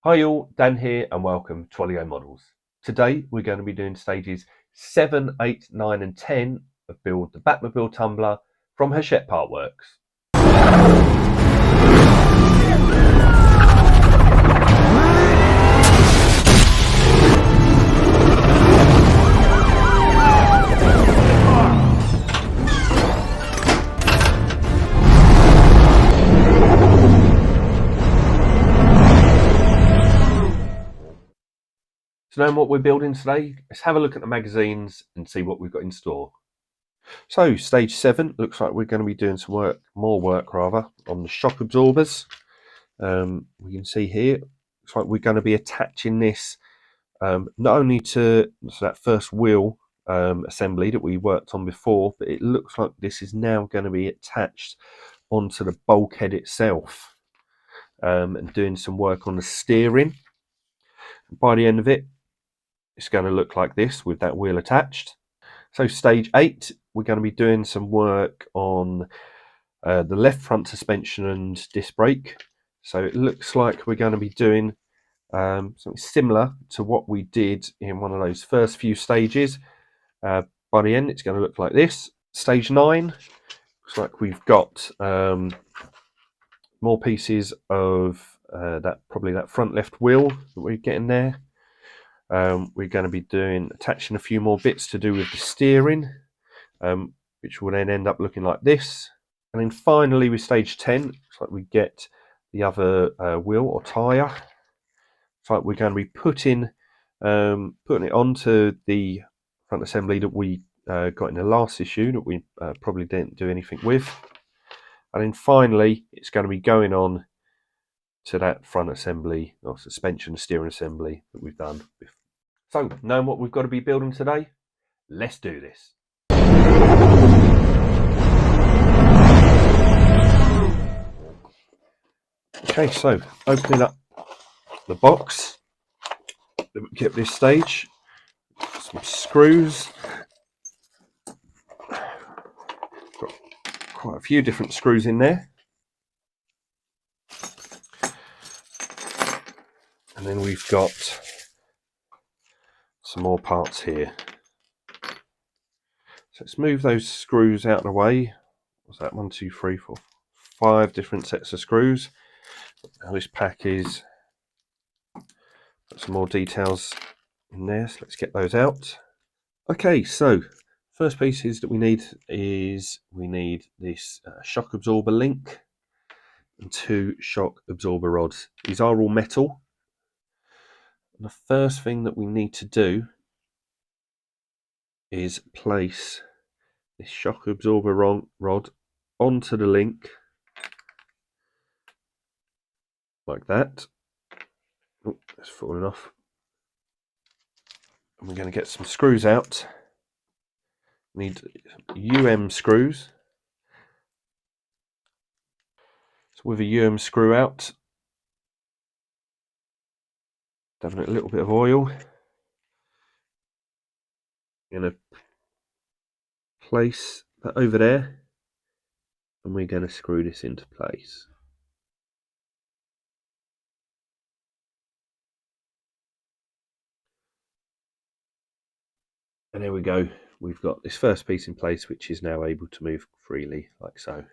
Hi all, Dan here and welcome to Olio Models. Today we're going to be doing stages 7, 8, 9 and 10 of Build the Batmobile Tumbler from Hachette Partworks. So knowing what we're building today, let's have a look at the magazines and see what we've got in store. So stage 7 looks like we're going to be doing some more work on the shock absorbers. We can see here, looks like we're going to be attaching this not only to that first wheel assembly that we worked on before, but it looks like this is now going to be attached onto the bulkhead itself and doing some work on the steering. By the end of it, it's going to look like this with that wheel attached. So stage 8, we're going to be doing some work on the left front suspension and disc brake. So it looks like we're going to be doing something similar to what we did in one of those first few stages. By the end, it's going to look like this. Stage 9, looks like we've got more pieces of probably that front left wheel that we're getting there. We're going to be attaching a few more bits to do with the steering, which will then end up looking like this. And then finally with stage 10, looks like we get the other wheel or tyre. It's like we're going to be putting it onto the front assembly that we got in the last issue that we probably didn't do anything with. And then finally, it's going to be going on to that front assembly or suspension steering assembly that we've done before. So, knowing what we've got to be building today, let's do this. Okay, so opening up the box that we get at this stage, some screws. Got quite a few different screws in there. And then we've got some more parts here. So let's move those screws out of the way. What's that? 1, 2, 3, 4, 5 different sets of screws. Now this pack is got some more details in there, so let's get those out. Okay, so first pieces that we need this shock absorber link and 2 shock absorber rods. These are all metal. And the first thing that we need to do is place this shock absorber rod onto the link like that. Oh, it's falling off. And we're going to get some screws out. We need screws. So with a screw out, having a little bit of oil. Going to place that over there, and we're going to screw this into place. And there we go. We've got this first piece in place, which is now able to move freely, like so.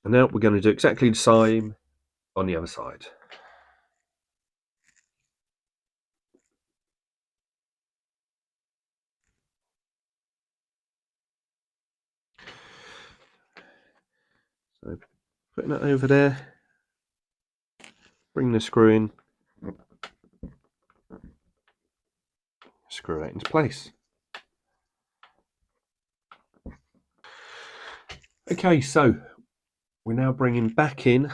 And now we're going to do exactly the same on the other side. So putting that over there, bring the screw in, screw that into place. Okay, so we're now bringing back in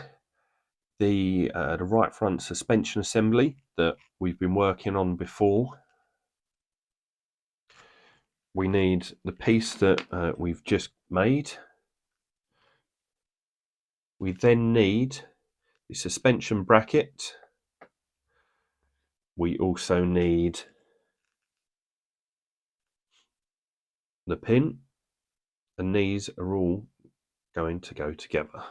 the right front suspension assembly that we've been working on before. We need the piece that we've just made. We then need the suspension bracket. We also need the pin, and these are all going to go together.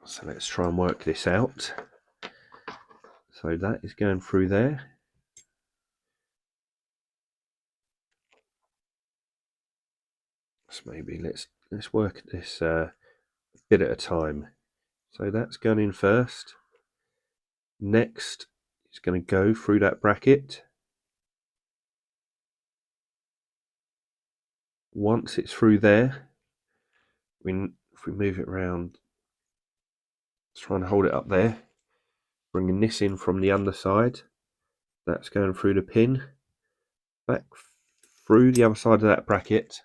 So let's try and work this out. So that is going through there. So maybe let's work this a bit at a time. So that's going in first. Next, it's going to go through that bracket. Once it's through there, if we move it around, let's try and hold it up there. Bringing this in from the underside. That's going through the pin, back through the other side of that bracket,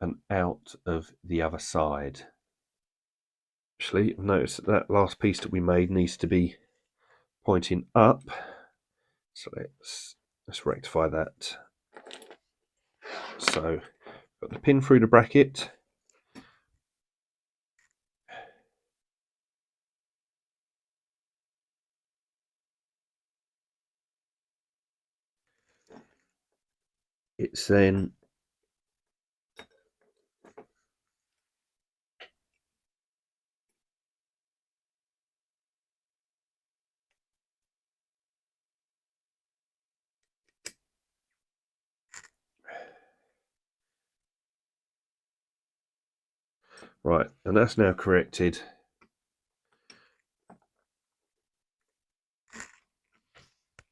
and out of the other side. Actually, notice that last piece that we made needs to be pointing up. So let's rectify that. So, got the pin through the bracket. It's then right, and that's now corrected.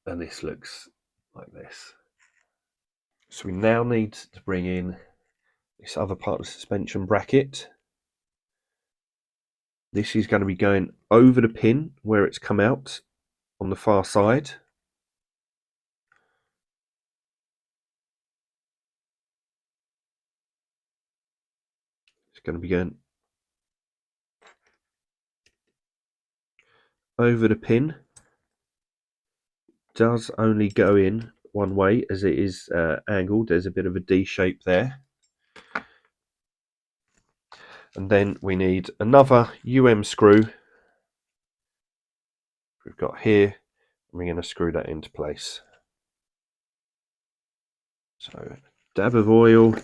And this looks like this. So we now need to bring in this other part of the suspension bracket. This is going to be going over the pin where it's come out on the far side. It's going to be going over the pin. Does only go in one way as it is angled. There's a bit of a D shape there. And then we need another screw we've got here, and we're going to screw that into place. So, dab of oil.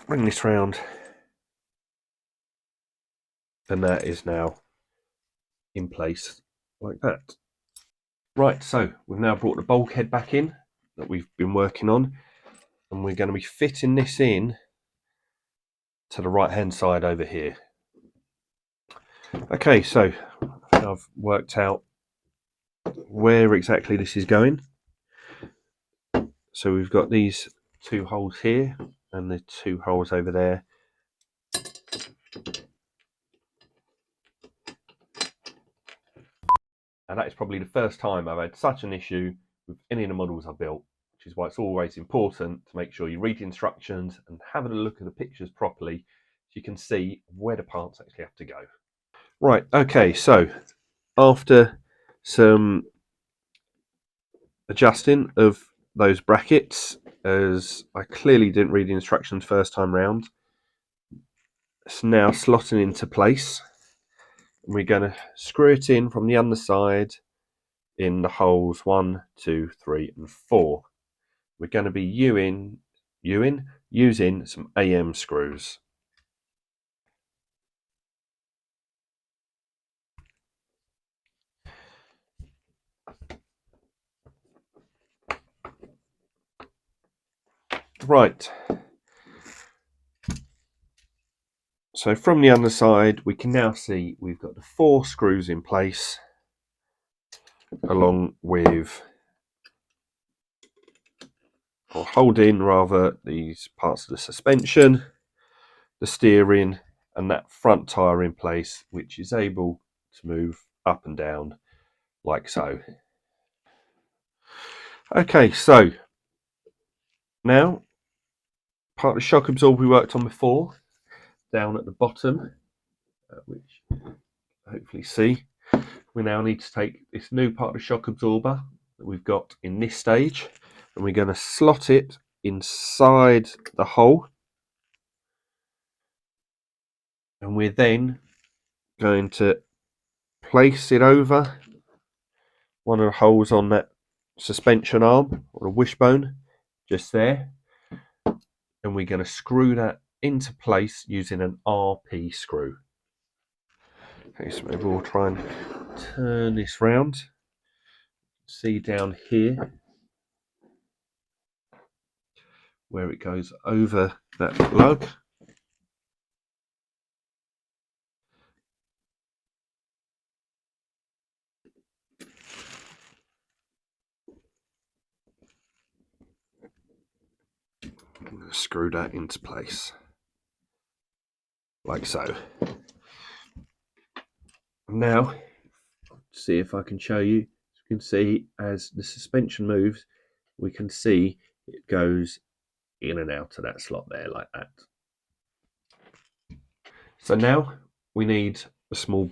Bring this round, and that is now in place like that. Right, so we've now brought the bulkhead back in that we've been working on, and we're going to be fitting this in to the right hand side over here. Okay, so I've worked out where exactly this is going. So we've got these two holes here and the two holes over there. And that is probably the first time I've had such an issue with any of the models I've built, which is why it's always important to make sure you read the instructions and have a look at the pictures properly so you can see where the parts actually have to go. Right, okay, so after some adjusting of those brackets, as I clearly didn't read the instructions first time round, it's now slotting into place. We're going to screw it in from the underside in the holes 1, 2, 3, and 4. We're going to be using some AM screws. Right. So from the underside, we can now see we've got the 4 screws in place, along with, or holding rather, these parts of the suspension, the steering, and that front tyre in place, which is able to move up and down like so. Okay, so now part of the shock absorber we worked on before, down at the bottom, which hopefully see, we now need to take this new part of the shock absorber that we've got in this stage, and we're going to slot it inside the hole, and we're then going to place it over one of the holes on that suspension arm or the wishbone just there, and we're going to screw that into place using an RP screw. Okay, so maybe we'll try and turn this round. See down here where it goes over that lug. I'm going to screw that into place like so. Now, see if I can show you. As you can see, as the suspension moves, we can see it goes in and out of that slot there like that. So now we need a small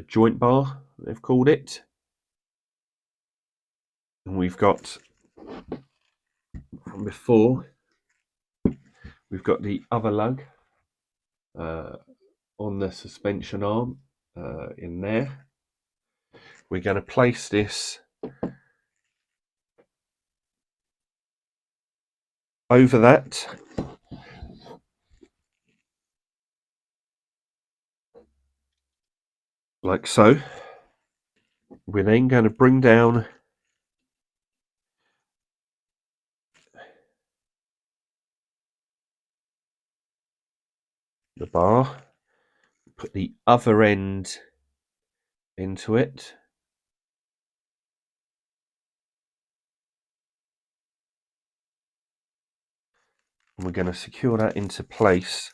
joint bar, they've called it. And we've got, from before, we've got the other lug on the suspension arm in there. We're going to place this over that. Like so. We're then going to bring down the bar, put the other end into it. And we're going to secure that into place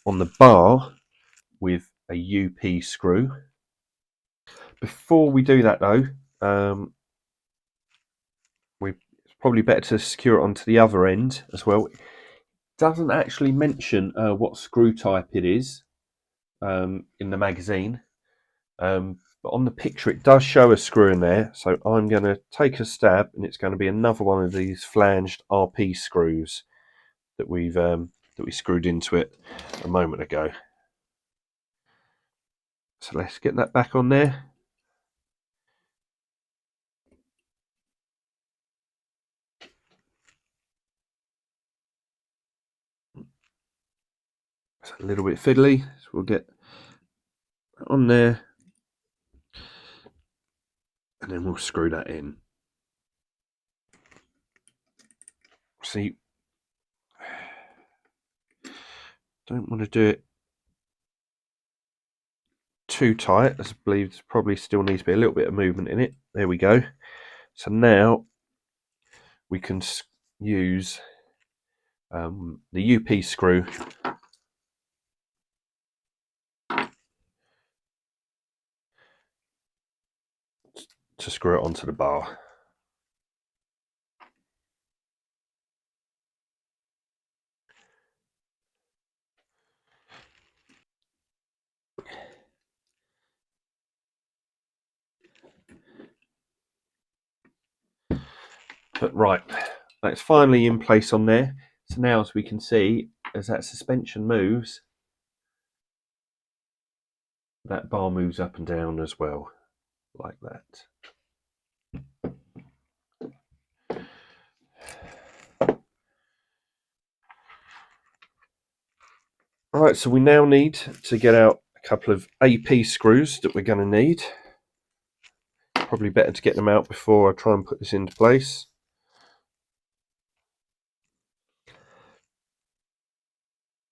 on the bar with a UP screw. Before we do that though, it's probably better to secure it onto the other end as well. It doesn't actually mention what screw type it is in the magazine, but on the picture it does show a screw in there, so I'm going to take a stab, and it's going to be another one of these flanged RP screws that we screwed into it a moment ago. So let's get that back on there. It's a little bit fiddly, so we'll get that on there, and then we'll screw that in. See, don't want to do it too tight, as I believe there probably still needs to be a little bit of movement in it. There we go. So now we can use the UP screw to screw it onto the bar. But right, that's finally in place on there. So now, as we can see, as that suspension moves, that bar moves up and down as well, like that. Alright, so we now need to get out a couple of AP screws that we're going to need. Probably better to get them out before I try and put this into place.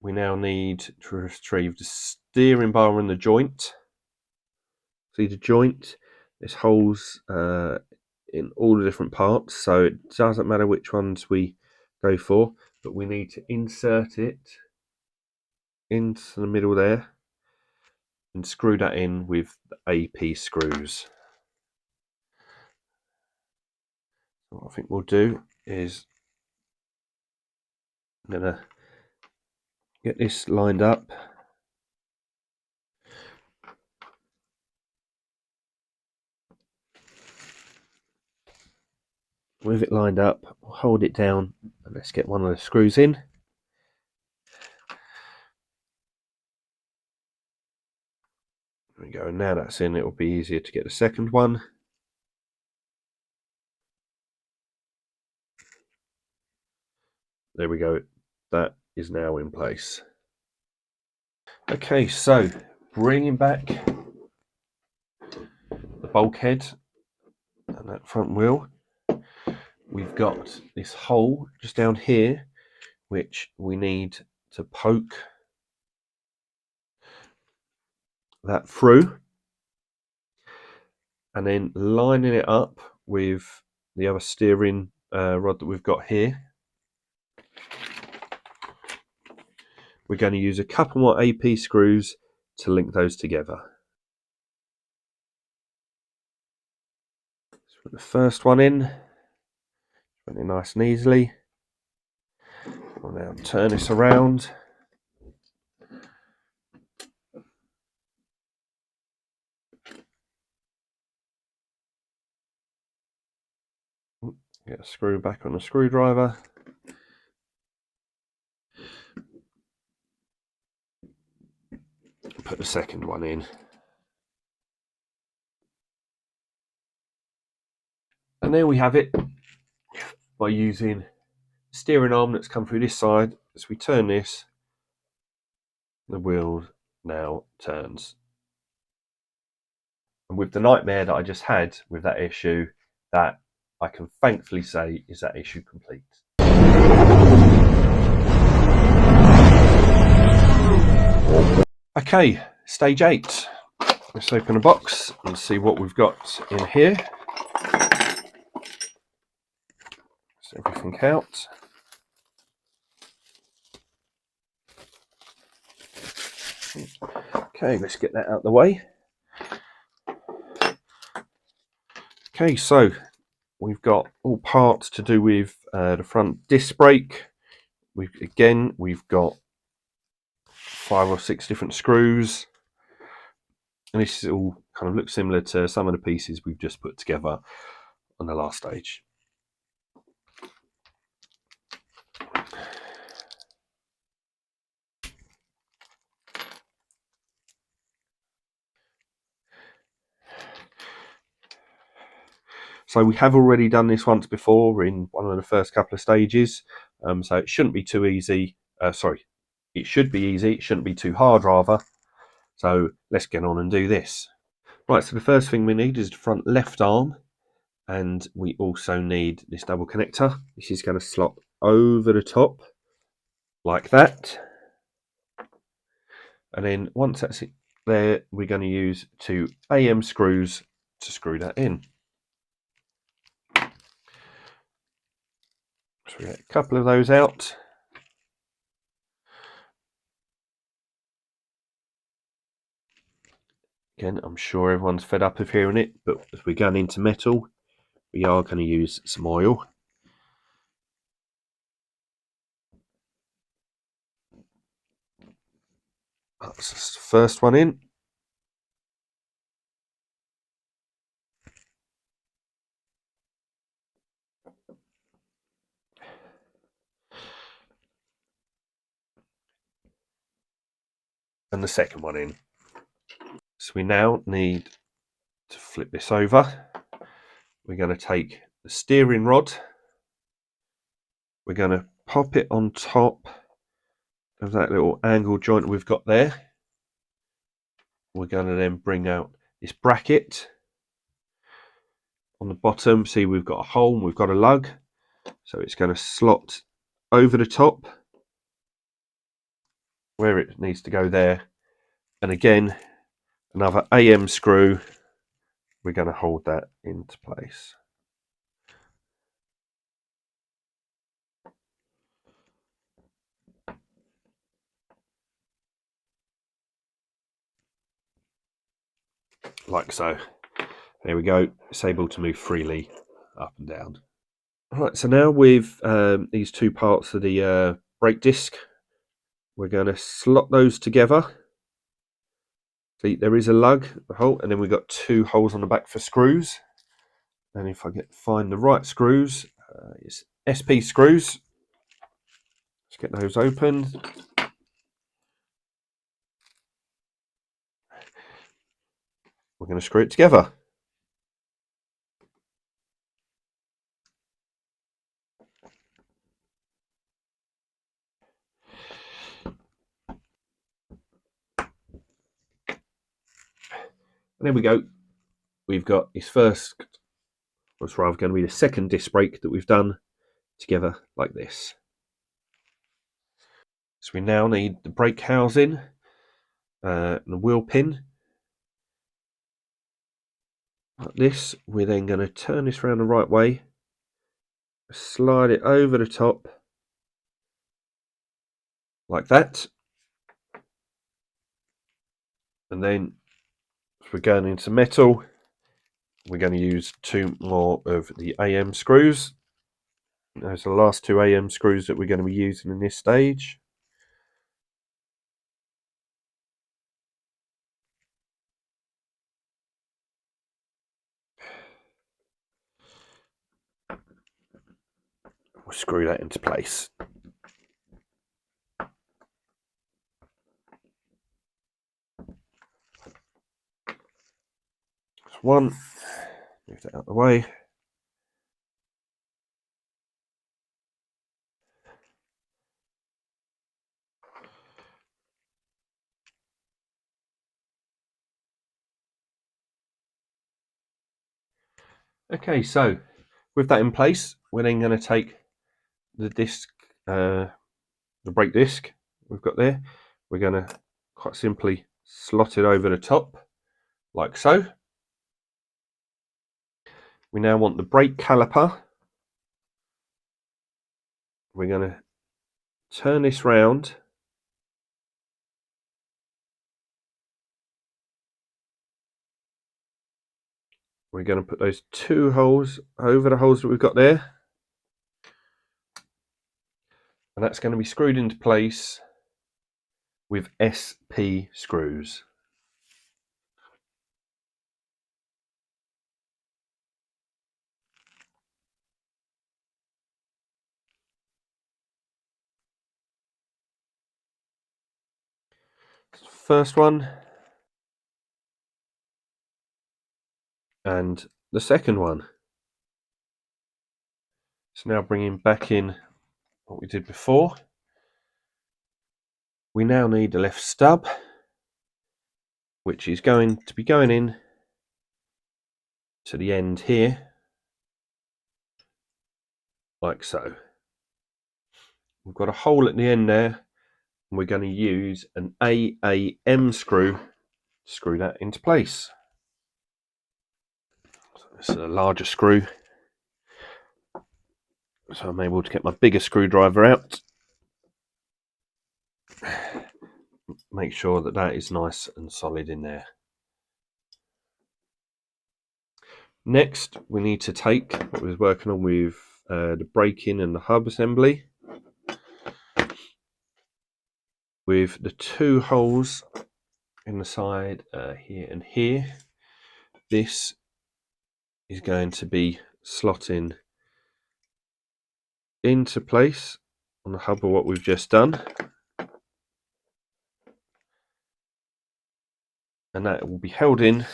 We now need to retrieve the steering bar and the joint. See the joint? There's holes in all the different parts, so it doesn't matter which ones we go for, but we need to insert it into the middle there and screw that in with the AP screws. What I think we'll do is I'm going to get this lined up. With it lined up, we'll hold it down and let's get one of the screws in. There we go, and now that's in, it will be easier to get the second one. There we go. That is now in place. Okay, so bringing back the bulkhead and that front wheel, we've got this hole just down here, which we need to poke that through, and then lining it up with the other steering rod that we've got here. We're going to use a couple more AP screws to link those together. Let's put the first one in, really nice and easily. We'll now turn this around. Get a screw back on the screwdriver. Put the second one in. And there we have it, by using the steering arm that's come through this side. As we turn this, the wheel now turns. And with the nightmare that I just had with that issue, that I can thankfully say is that issue complete. Okay, stage 8. Let's open a box and see what we've got in here. Let's everything out. Okay, let's get that out of the way. Okay, so we've got all parts to do with the front disc brake. We've got 5 or 6 different screws, and this all kind of looks similar to some of the pieces we've just put together on the last stage. So we have already done this once before in one of the first couple of stages, so it shouldn't be too easy. It should be easy, it shouldn't be too hard rather. So let's get on and do this. Right, so the first thing we need is the front left arm, and we also need this double connector. This is going to slot over the top like that, and then once that's there, we're going to use 2 AM screws to screw that in. So we get a couple of those out. Again, I'm sure everyone's fed up of hearing it, but as we're going into metal, we are going to use some oil. That's the first one in. And the second one in. So we now need to flip this over. We're going to take the steering rod. We're going to pop it on top of that little angle joint we've got there. We're going to then bring out this bracket on the bottom. See, we've got a hole and we've got a lug. So it's going to slot over the top where it needs to go there. And again, another AM screw. We're going to hold that into place. Like so. There we go. It's able to move freely up and down. Right, so now with these 2 parts of the brake disc, we're going to slot those together. See, there is a lug, a hole, and then we've got 2 holes on the back for screws. And if I find the right screws, it's SP screws. Let's get those open. We're going to screw it together. And there we go. We've got this first, what's rather going to be the second disc brake that we've done together like this. So we now need the brake housing and the wheel pin. Like this, we're then going to turn this around the right way, slide it over the top like that, and then if we're going into metal, we're going to use 2 more of the AM screws. Those are the last 2 AM screws that we're going to be using in this stage. We'll screw that into place. That's one. Move that out of the way. Okay, so with that in place, we're then going to take the disc, the brake disc we've got there. We're going to quite simply slot it over the top, like so. We now want the brake caliper. We're going to turn this round. We're going to put those 2 holes over the holes that we've got there. And that's going to be screwed into place with SP screws. First one. And the second one. So now bringing back in what we did before. We now need the left stub, which is going to be going in to the end here, like so. We've got a hole at the end there, and we're going to use an AAM screw to screw that into place. So this is a larger screw, so I'm able to get my bigger screwdriver out. Make sure that that is nice and solid in there. Next, we need to take what we was working on with the braking and the hub assembly, with the 2 holes in the side here and here. This is going to be slotting into place on the hub of what we've just done, and that will be held in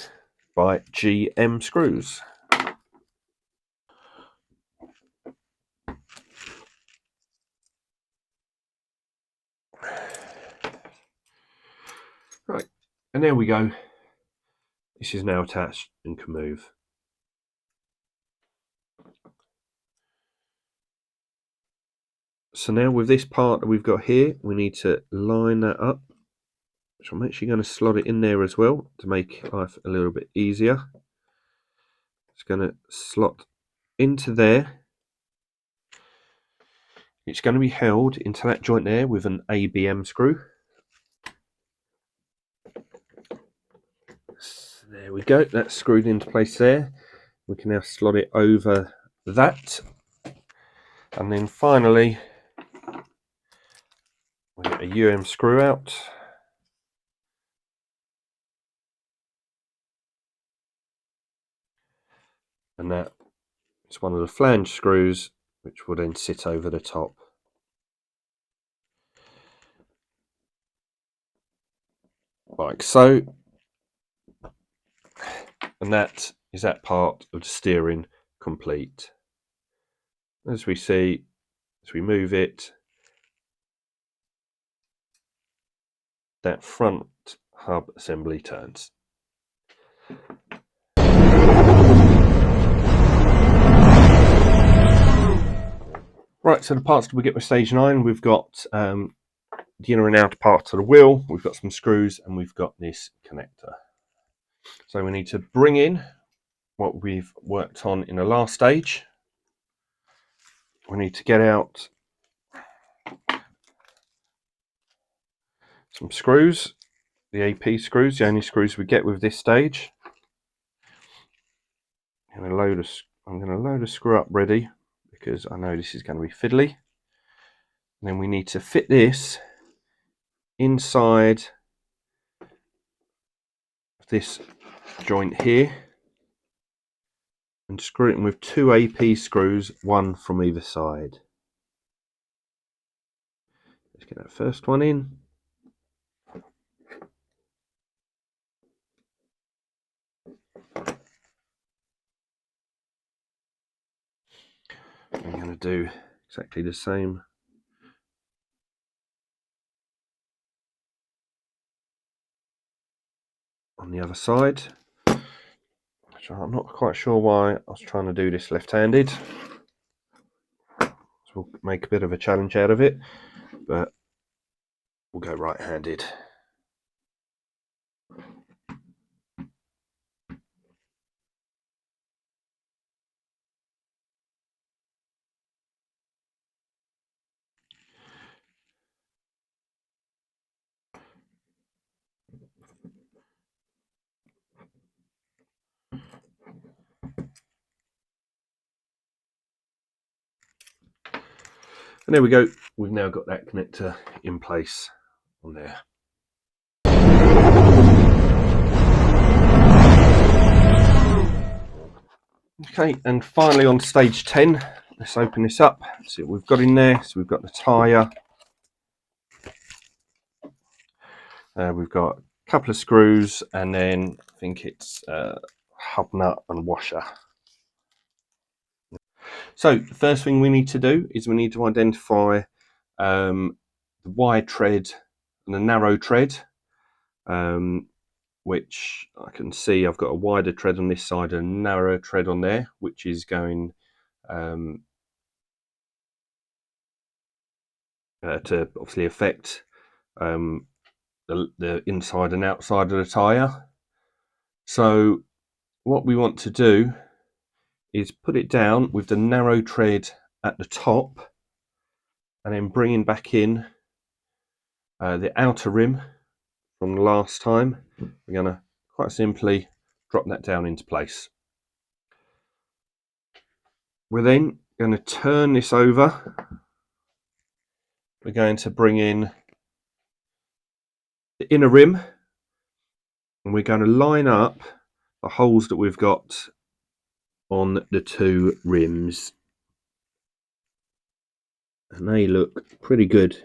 by GM screws. Right, and there we go. This is now attached and can move. So now with this part that we've got here, we need to line that up. So I'm actually going to slot it in there as well to make life a little bit easier. It's going to slot into there. It's going to be held into that joint there with an ABM screw. So there we go, that's screwed into place there. We can now slot it over that. And then finally, we get a UM screw out. And that is one of the flange screws, which will then sit over the top. Like so. And that is that part of the steering complete. As we see, as we move it, that front hub assembly turns. Right, so the parts that we get with stage 9, we've got the inner and outer parts of the wheel, we've got some screws, and we've got this connector. So we need to bring in what we've worked on in the last stage. We need to get out some screws, the AP screws, the only screws we get with this stage. I'm going to load a screw up ready because I know this is going to be fiddly. And then we need to fit this inside this joint here and screw it in with 2 AP screws, one from either side. Let's get that first one in. I'm going to do exactly the same on the other side. So I'm not quite sure why I was trying to do this left-handed. So we'll make a bit of a challenge out of it, but we'll go right-handed. And there we go, we've now got that connector in place on there. Okay, and finally on stage 10, let's open this up, see what we've got in there. So we've got the tyre, we've got a couple of screws, and then I think it's hub nut and washer. So the first thing we need to do is we need to identify the wide tread and the narrow tread, which I can see I've got a wider tread on this side and a narrow tread on there, which is going to obviously affect the inside and outside of the tyre. So what we want to do is put it down with the narrow tread at the top and then bringing back in the outer rim from the last time. We're going to quite simply drop that down into place. We're then going to turn this over. We're going to bring in the inner rim and we're going to line up the holes that we've got on the 2 rims. And they look pretty good.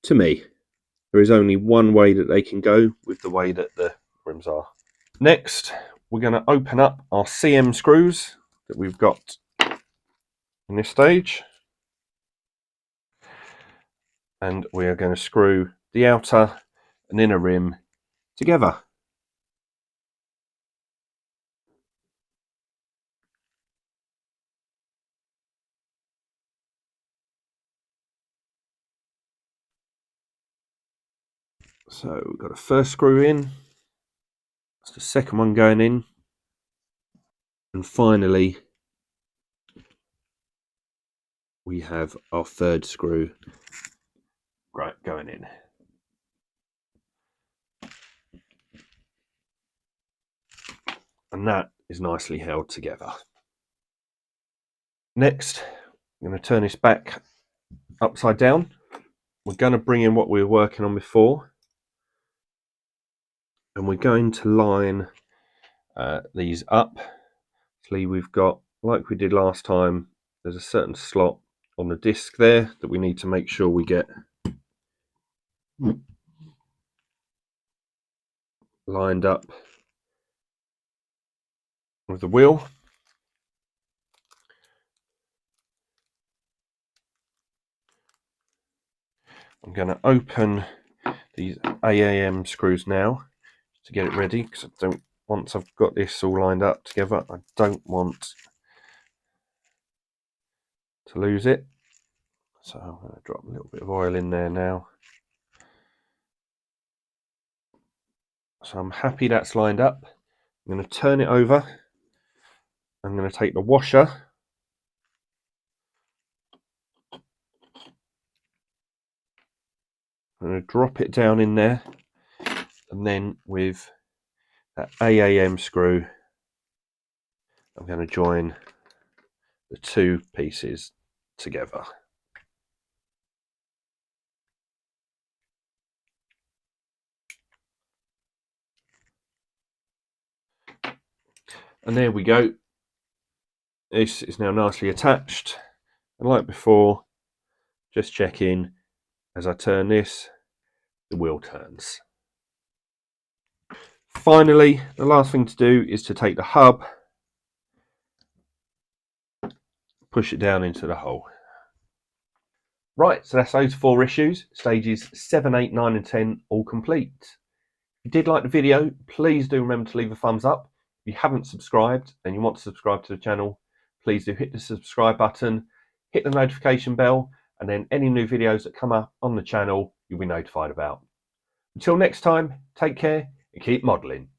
To me, there is only one way that they can go with the way that the rims are. Next, we're going to open up our CM screws that we've got in this stage. And we are going to screw the outer and inner rim together. So we've got a first screw in, that's the second one going in, and finally we have our third screw going in. And that is nicely held together. Next, I'm going to turn this back upside down. We're going to bring in what we were working on before, and we're going to line these up. Actually, we've got, like we did last time, there's a certain slot on the disc there that we need to make sure we get lined up with the wheel. I'm going to open these AAM screws now to get it ready, because once I've got this all lined up together, I don't want to lose it. So I'm going to drop a little bit of oil in there now. So I'm happy that's lined up. I'm going to turn it over. I'm going to take the washer. I'm going to drop it down in there. And then with that AAM screw, I'm going to join the two pieces together. And there we go. This is now nicely attached. And like before, just check in as I turn this, the wheel turns. Finally, the last thing to do is to take the hub, push it down into the hole. Right, so that's those 4 issues, stages 7, 8, 9 and 10 all complete. If you did like the video, please do remember to leave a thumbs up. If you haven't subscribed and you want to subscribe to the channel, please do hit the subscribe button, hit the notification bell, and then any new videos that come up on the channel, you'll be notified about. Until next time, take care and keep modelling.